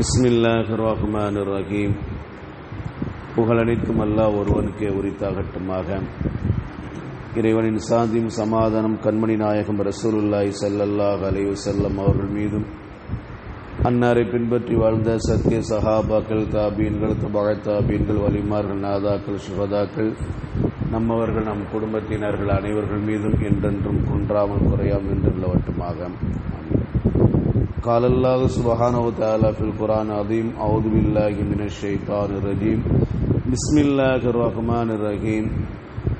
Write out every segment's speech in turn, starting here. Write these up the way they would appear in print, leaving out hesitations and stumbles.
பிஸ்மில்லாஹிர் ரஹ்மானிர் ரஹீம். புகழனைத்தும் அல்லாஹ் ஒருவனுக்கே உரித்தாகட்டுமாக. இறைவனின் சாந்தியும் சமாதானம் கண்மணி நாயகம் ரசூலுல்லாஹி ஸல்லல்லாஹு அலைஹி வஸல்லம் அவர்கள் மீதும், அன்னாரை பின்பற்றி வாழ்ந்த சத்திய சஹாபாக்கள், தாபீன்கள், தபஅ தாபீன்கள், வலிமார்கள், நாதாக்கள், சுஹதாக்கள், நம்மவர்கள், நம் குடும்பத்தினர்கள் அனைவர்கள் மீதும் என்றென்றும் குன்றாமல் குறையாமல் என்று நிலவட்டுமாக. قال الله سبحانه وتعالى في القرآن العظيم أعوذ بالله من الشيطان الرجيم بسم الله الرحمن الرحيم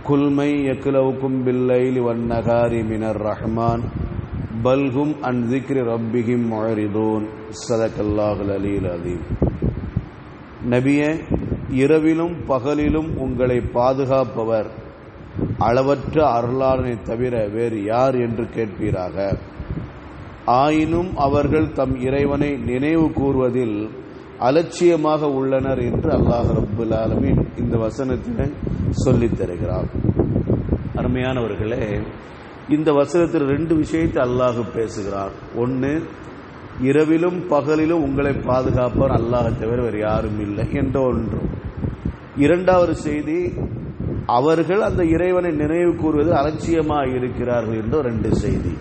قل من يكلؤكم بالليل والنهار من الرحمن بل هم عن ذكر ربهم معرضون صدق الله العلي العظيم. நபியே, இரவிலும் பகலிலும் உங்களை பாதுகாப்பவர் அளவற்ற அருளாளனை தவிர வேறு யார் என்று கேட்பீராக. ஆயினும் அவர்கள் தம் இறைவனை நினைவு கூறுவதில் அலட்சியமாக உள்ளனர் என்று அல்லாஹ் ரப்புல் ஆலமீன் இந்த வசனத்தினை சொல்லித் தருகிறார். அருமையானவர்களே, இந்த வசனத்தில் ரெண்டு விஷயத்தை அல்லாஹ் பேசுகிறார். ஒன்று, இரவிலும் பகலிலும் உங்களை பாதுகாப்பவர் அல்லாஹ் தவிர வேறு யாரும் இல்லை என்ற ஒன்று. இரண்டாவது செய்தி, அவர்கள் அந்த இறைவனை நினைவு கூறுவது அலட்சியமாக இருக்கிறார்கள் என்ற ரெண்டு செய்தி.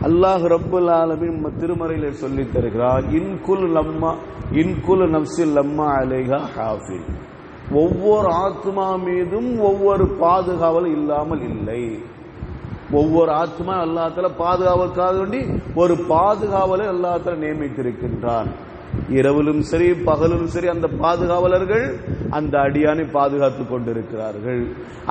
அல்லாஹ் ரப்புல் ஆலமீன் திருமறையிலே சொல்லித் தருகிறார், இன்குல் நஃப்ஸில் லம்மா அலைஹா ஹாஃபிஸ். ஒவ்வொரு ஆத்மா மீதும் ஒவ்வொரு பாதுகாவல் இல்லாமல் இல்லை. ஒவ்வொரு ஆத்மா அல்லாஹ் தஆலா பாதுகாவலுக்காக வேண்டி ஒரு பாதுகாவலை அல்லாஹ் தஆலா நியமித்திருக்கின்றான். இரவிலும் சரி பகலும் சரி அந்த பாதுகாவலர்கள் அந்த அடியானை பாதுகாத்துக் கொண்டிருக்கிறார்கள்.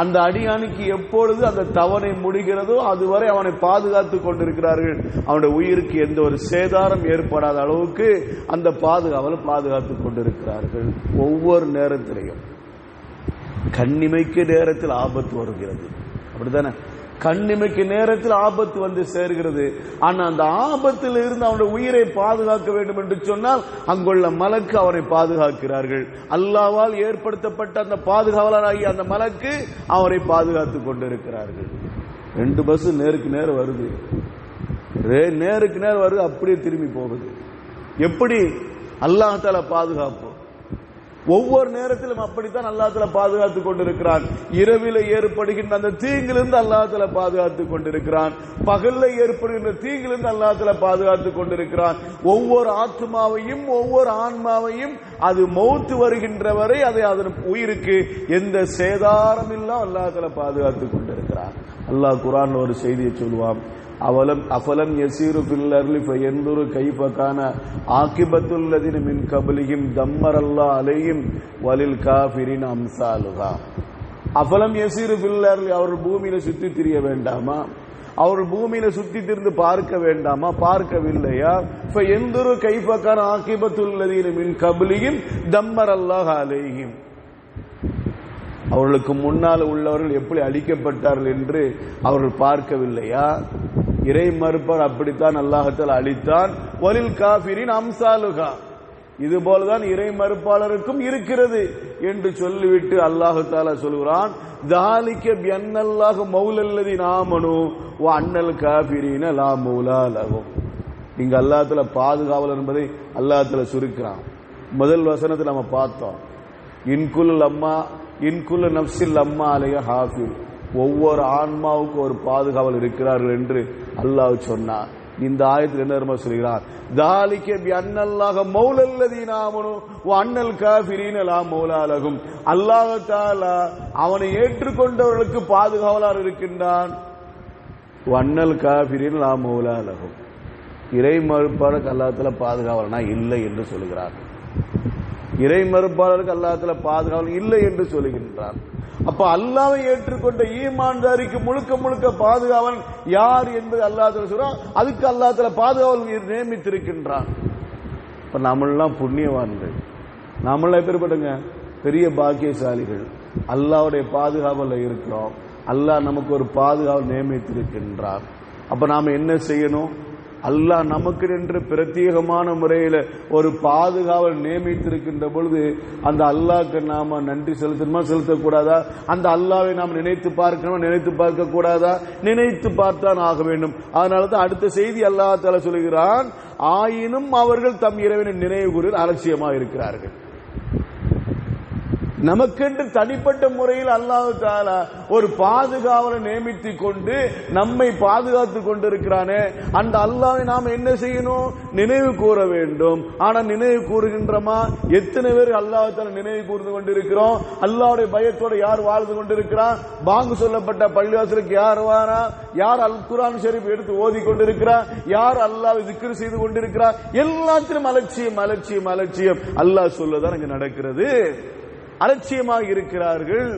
அந்த அடியானுக்கு எப்பொழுது அந்த தவணை முடிகிறதோ அதுவரை அவனை பாதுகாத்துக் கொண்டிருக்கிறார்கள். அவனுடைய உயிருக்கு எந்த ஒரு சேதாரம் ஏற்படாத அளவுக்கு அந்த பாதுகாவலை பாதுகாத்துக் கொண்டிருக்கிறார்கள். ஒவ்வொரு நேரத்திலையும் கண்ணிமைக்கு நேரத்தில் ஆபத்து வருகிறது, அப்படித்தானே? கண்ணிமைக்கு நேரத்தில் ஆபத்து வந்து சேர்கிறது. ஆனா அந்த ஆபத்தில் இருந்து அவனுடைய உயிரை பாதுகாக்க வேண்டும் என்று சொன்னால் அங்குள்ள மலக்கு அவனை பாதுகாக்கிறார்கள். அல்லாஹ்வால் ஏற்படுத்தப்பட்ட அந்த பாதுகாவலராகிய அந்த மலக்கு அவரை பாதுகாத்துக் கொண்டிருக்கிறார்கள். ரெண்டு பஸ் நேருக்கு நேர் வருது, நேருக்கு நேர் வருது, அப்படியே திரும்பி போகுது. எப்படி? அல்லாஹ் தஆலா பாதுகாப்பு. ஒவ்வொரு நேரத்திலும் அப்படித்தான் அல்லாஹ் தஆலா பாதுகாத்துக் கொண்டிருக்கிறான். இரவில ஏற்படுகின்ற அந்த தீங்கிலிருந்து அல்லாஹ் தஆலா பாதுகாத்துக் கொண்டிருக்கிறான். பகல்ல ஏற்படுகின்ற தீங்கிலிருந்து அல்லாஹ் தஆலா பாதுகாத்துக் கொண்டிருக்கிறான். ஒவ்வொரு ஆத்மாவையும் ஒவ்வொரு ஆன்மாவையும் அது மௌத்து வருகின்ற வரை அதை அதன் உயிருக்கு எந்த சேதாரம் இல்லாம அல்லாஹ் தஆலா பாதுகாத்துக் கொண்டிருக்கிறான். அல்லாஹ் குர்ஆன்ல ஒரு செய்தியை சொல்லுவான், அஃபலம் யஸீரு ஃபில் அர்லி ஃபயன்துரு கைஃப கான ஆகிபத்துல் லதீன மின் கப்லிஹிம் தம்மரல்லாஹு அலைஹிம் வலில் காஃபிரின் அம்சாலுஹா. அஃபலம் யஸீரு ஃபில் அர்லி, அவர்கள் பூமியில சுத்தி திரிய வேண்டாமா? அவர்கள் பூமியில சுத்தி திரிந்து பார்க்க வேண்டாமா? பார்க்கவில்லையா? ஃபயன்துரு கைஃப கான ஆகிபத்துல் லதீன மின் கப்லிஹிம் தம்மரல்லாஹு அலைஹிம். அவர்களுக்கு முன்னால் உள்ளவர்கள் எப்படி அழிக்கப்பட்டார்கள் என்று அவர்கள் பார்க்கவில்லையா? இறை மறுப்பார் அப்படித்தான் அல்லாஹ் தஆலா அழித்தான். வலில் காஃபிரின் அம்சாலுஹா, இது போலதான் இறை மறுப்பாளருக்கும் இருக்கிறது என்று சொல்லிவிட்டு அல்லாஹ் தஆலா சொல்கிறான், ذَلِكَ بِأَنَّ اللَّهَ مَوْلَى الَّذِينَ آمَنُوا وَأَنَّ الْكَافِرِينَ لَا مَوْلَى لَهُمْ. இங்க அல்லாஹ் தஆலா பாதுகாவலர் என்பதை அல்லாஹ் தஆலா சுருக்கிறான். முதல் வசனத்தில் நம்ம பார்த்தோம், இன்குல் நஃப்ஸில் லம்மா அலைஹா ஹாஃபிஸ். ஒவ்வொரு ஆன்மாவுக்கு ஒரு பாதுகாவல் இருக்கிறார்கள் என்று அல்லாஹ் சொன்னார். இந்த ஆயத்தில் என்ன தெரியுமா சொல்கிறார்? ذَلِكَ بِأَنَّ اللَّهَ مَوْلَى الَّذِينَ آمَنُوا وَأَنَّ الْكَافِرِينَ لَا مَوْلَى لَهُمْ. அல்லாஹ் தஆலா அவனை ஏற்றுக்கொண்டவர்களுக்கு பாதுகாவலர் இருக்கின்றான். وَأَنَّ الْكَافِرِينَ لَا مَوْلَى لَهُمْ. இறை மறுப்பாளருக்கு அல்லாஹ் தஆலா பாதுகாவலனா இல்லை என்று சொல்கிறார். இறை மறுப்பாளருக்கு அல்லாஹ் தஆலா பாதுகாவலன் இல்லை என்று சொல்லுகின்றார். அப்ப அல்லாஹ்வை ஏற்றுக்கொண்ட ஈமான்தாரிக்கு முழுக்க முழுக்க பாதுகாவலன் யார் என்பது அல்லாஹ் தஆலா சொல்றான். அதுக்கு அல்லாஹ் தஆலா பாதுகாவலன் நியமித்திருக்கின்றான். இப்ப நம்மளாம் புண்ணியவான்கள், நம்மளாம் எப்பேற்பட்டங்க? பெரிய பாக்கியசாலிகள். அல்லாஹ்வுடைய பாதுகாவல்ல இருக்கிறோம். அல்லாஹ் நமக்கு ஒரு பாதுகாவல் நியமித்திருக்கின்றார். அப்ப நாம என்ன செய்யணும்? அல்லாஹ் நமக்கு என்று பிரத்யேகமான முறையில் ஒரு பாதுகாவல் நியமித்திருக்கின்ற பொழுது அந்த அல்லாஹ்க்கு நாம நன்றி செலுத்தணுமா செலுத்தக்கூடாதா? அந்த அல்லாஹ்வை நாம் நினைத்து பார்க்கணுமா நினைத்து பார்க்க கூடாதா? நினைத்து பார்த்தான் ஆக வேண்டும். அதனாலதான் அடுத்த செய்தி அல்லாஹ் தஆலா சொல்கிறான், ஆயினும் அவர்கள் தம் இறைவனை நினைவு கூறுவதில் அலட்சியமாக இருக்கிறார்கள். நமக்கென்று தனிப்பட்ட முறையில் அல்லாஹ் தஆலா ஒரு பாதுகாவலை நியமித்துக் கொண்டு நம்மை பாதுகாத்துக் கொண்டிருக்கிறானே, அந்த அல்லாஹ்வை நாம் என்ன செய்யணும்? நினைவு கூற வேண்டும். ஆனா நினைவு கூறுகின்றமா? எத்தனை பேர் அல்லாஹ் தஆலா நினைவு கூர்ந்து கொண்டிருக்கிறோம்? அல்லாஹ்வுடைய பயத்தோடு யார் வாழ்ந்து கொண்டிருக்கிறான்? பாங்கு சொல்லப்பட்ட பள்ளிவாசலுக்கு யார் வாரா? யார் அல் குர்ஆன் ஷரீஃப் எடுத்து ஓதி கொண்டிருக்கிறார்? யார் அல்லாஹ்வை திக்ர் செய்து கொண்டிருக்கிறார்? எல்லாத்திலும் அலட்சியம் அலட்சியம் அலட்சியம். அல்லாஹ் சொல்லதான் இங்க நடக்கிறது. அலட்சியமாக இருக்கிறார்கள்.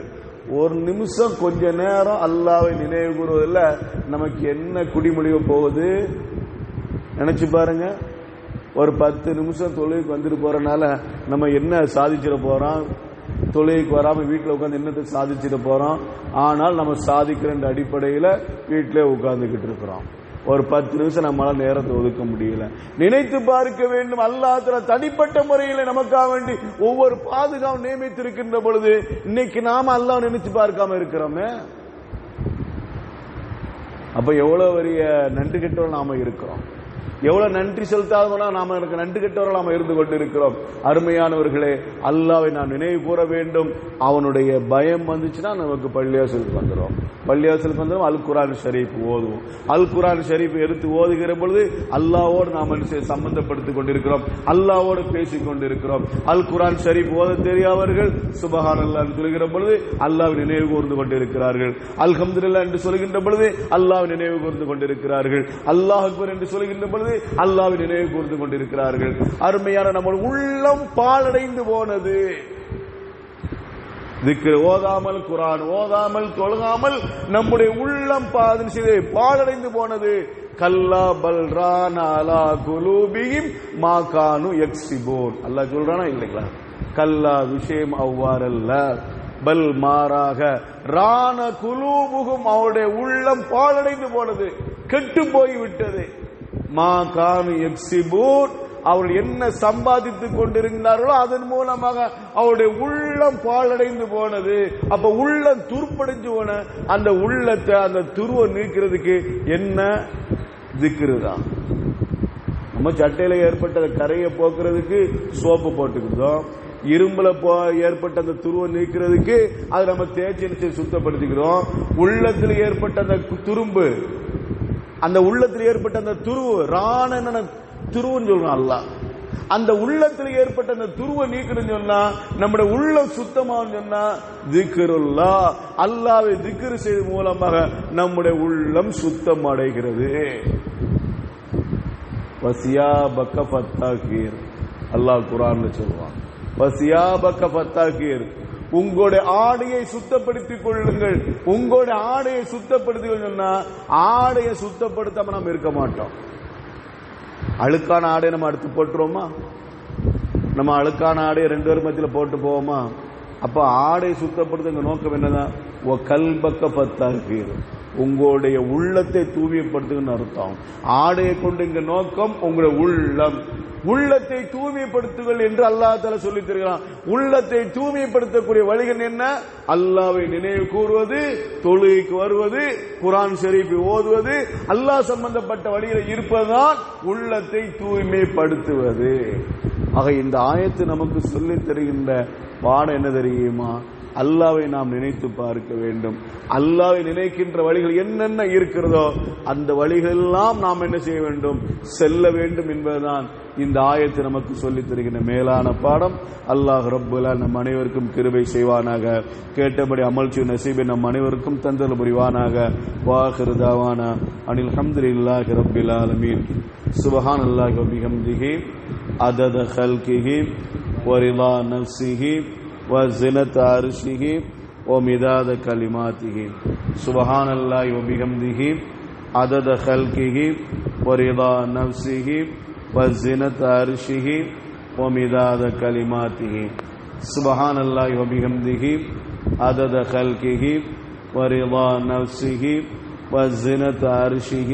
ஒரு நிமிஷம் கொஞ்ச நேரம் அல்லாஹ்வை நினைவு கூறுவதில் நமக்கு என்ன குடிமொழிவு போகுது நினைச்சு பாருங்க. ஒரு 10 நிமிஷம் தொழுகைக்கு வந்துட்டு போறனால நம்ம என்ன சாதிச்சிட போறோம்? தொழுகைக்கு வராம வீட்டில் உட்காந்து என்னத்தை சாதிச்சிட போறோம்? ஆனால் நம்ம சாதிக்கிற அடிப்படையில் வீட்டிலே உட்கார்ந்துகிட்டு இருக்கிறோம். ஒரு 10 நிமிஷம் நம்மளால நேரத்தை ஒதுக்க முடியல. நினைத்து பார்க்க வேண்டும். அல்லாஹ் தஆலா தனிப்பட்ட முறையில் நமக்காக வேண்டி ஒவ்வொரு பாதுகாப்பு நியமித்திருக்கின்ற பொழுது இன்னைக்கு நாம அல்லாஹ் நினைச்சு பார்க்காம இருக்கிறோமே, அப்ப எவ்வளவு பெரிய நன்றி கெட்டவர்கள் நாம இருக்கிறோம். எவ்வளவு நன்றி செலுத்தாதவனா நாம நன்றி கெட்டவர்கள் நாம இருந்து கொண்டு இருக்கிறோம். அருமையானவர்களே, அல்லாஹ்வை நாம் நினைவு கூற வேண்டும். அவனுடைய பயம் வந்துச்சுன்னா நமக்கு பள்ளிவாசலுக்கு வந்துடும். பள்ளிவாசலுக்கு வந்துடும் அல் குர்ஆன் ஷரீஃப் ஓதுவோம். அல் குர்ஆன் ஷரீஃப் எடுத்து ஓதுகிற பொழுது அல்லாஹ்வோடு நாம் சம்பந்தப்படுத்திக் கொண்டிருக்கிறோம், அல்லாஹ்வோடு பேசிக் கொண்டிருக்கிறோம். அல் குர்ஆன் ஷரீஃப் ஓத தெரியாதவர்கள் சுப்ஹானல்லாஹ் சொல்கிற பொழுது அல்லாஹ்வை நினைவு கூர்ந்து கொண்டிருக்கிறார்கள். அல்ஹம்துலில்லாஹ் என்று சொல்கின்ற பொழுது அல்லாஹ்வை நினைவு கூர்ந்து கொண்டிருக்கிறார்கள். அல்லாஹ் அக்பர் என்று சொல்கின்ற பொழுது அல்லாஹ்வை நினைவு கூர்ந்து கொண்டிருக்கிறார்கள். அருமையான நம்ம உள்ளம் பாழடைந்து போனது. திக்ர் ஓதாமல், குர்ஆன் ஓதாமல், தொழுகாமல் நம்முடைய உள்ளம் பாழடைந்து போனது. கல்லா பல் ரான அலா குலூபிஹிம் மா கானு யக்ஸிபூன். அல்லாஹ் சொல்றானா இல்லைங்களா? கல்லா, விஷயம் அவ்வாறல்ல, பல் மாறாக, ரான குலூபுகும், அவருடைய உள்ளம் பாழடைந்து போனது, கெட்டு போய்விட்டது. மா கானு யக்ஸிபூன், அவர்கள் என்ன சம்பாதித்துக் கொண்டிருந்தார்களோ அதன் மூலமாக அவருடைய உள்ளம் பாழடைந்து போனது. அப்ப உள்ளம் துருப்படைஞ்சு போன அந்த உள்ளத்தை, அந்த துருவ நீக்கிறதுக்கு என்ன? திக்ரு தான். நம்ம சட்டையில ஏற்பட்ட கரையை போக்குறதுக்கு சோப்பு போட்டுக்கிறோம். இரும்புல ஏற்பட்ட அந்த துருவ நீக்கிறதுக்கு அதை நம்ம தேய்ச்சி சுத்தப்படுத்திக்கிறோம். உள்ளத்தில் ஏற்பட்ட அந்த துரும்பு, அந்த உள்ளத்தில் ஏற்பட்ட அந்த துருவு, ராண துருவன்னு சொல்றான் அல்லாஹ். அந்த உள்ளத்தில் ஏற்பட்ட அந்த துருவ நீக்கணும்னு சொன்னா, நம்முடைய உள்ளம் சுத்தமானு சொன்னா திக்ருல்லாஹ், அல்லாஹ்வை திக்ர் செய்து மூலமாக நம்முடைய உள்ளம் சுத்தம் அடைகிறது. வசியாபக ஃபத்தாகீர், அல்லாஹ் குர்ஆன்ல சொல்றான், வசியாபக ஃபத்தாகீர், உங்களுடைய ஆடையை சுத்தப்படுத்திக் கொள்ளுங்கள். உங்களுடைய ஆடையை சுத்தப்படுத்திக் சொன்னா, ஆடையை சுத்தப்படுத்தாம நம்ம இருக்க மாட்டோம். அழுக்கான ஆடையை நம்ம அடுத்து போட்டுருவோமா? நம்ம அழுக்கான ஆடையை 2 பேர் மத்தியில் போட்டு போவோமா? அப்ப ஆடையை சுத்தப்படுத்த நோக்கம் என்னதான்? கல்பக்க ஃபத்தாகீர், உங்களுடைய உள்ளத்தை தூய்மைப்படுத்துங்கன்னு அர்த்தம். ஆடையை கொண்டு இங்க நோக்கம் உங்களுடைய உள்ளம். உள்ளத்தை தூய்மைப்படுத்துங்கள் என்று அல்லாஹ் தஆலா சொல்லி தருகிறான். உள்ளத்தை தூய்மைப்படுத்தக்கூடிய வழிகள் என்ன? அல்லாஹ்வை நினைவு கூறுவது, தொழுகைக்கு வருவது, குர்ஆன் ஷரீஃபை ஓதுவது, அல்லாஹ் சம்பந்தப்பட்ட வழியில் இருப்பதுதான் உள்ளத்தை தூய்மைப்படுத்துவது. ஆக இந்த ஆயத்து நமக்கு சொல்லித் தருகின்ற பாடம் என்ன தெரியுமா? அல்லாஹ்வை நாம் நினைத்து பார்க்க வேண்டும். அல்லாஹ்வை நினைக்கின்ற வழிகள் என்னென்ன இருக்கிறதோ அந்த வழிகளெல்லாம் நாம் என்ன செய்ய வேண்டும்? செல்ல வேண்டும் என்பதுதான் இந்த ஆயத்து நமக்கு சொல்லித் தருகின்ற மேலான பாடம். அல்லாஹ் ரப்புல் ஆலமீன் நம் அனைவருக்கும் கிருபை செய்வானாக. கேட்டபடி அமல் செய்யும் நசீபை நம் அனைவருக்கும் தந்தல் புரிவானாக. வாஹிரு தாவானா அனில் ஹம்துலில்லாஹி ரப்பில் ஆலமீன். சுப்ஹானல்லாஹி வ பிஹம்திஹி அதத ஹல்கிஹி வ ரிலா நஃப்ஸிஹி وزنة عرشه ومداد كلماته. سبحان الله وبحمده عدد خلقه ورضا نفسه وزنة عرشه ومداد كلماته. سبحان الله وبحمده عدد خلقه ورضا نفسه وزنة عرشه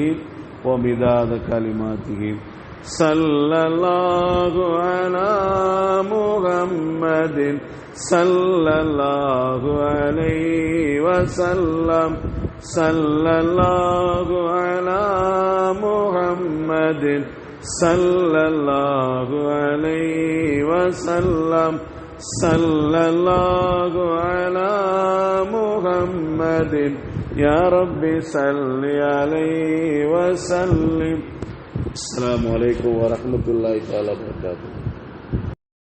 ومداد كلماته صلى الله على محمد صلى الله عليه وسلم صلى الله على محمد صلى الله عليه وسلم صلى الله على محمد يا رب صل عليه وسلم. السلام عليكم ورحمة الله تعالى وبركاته.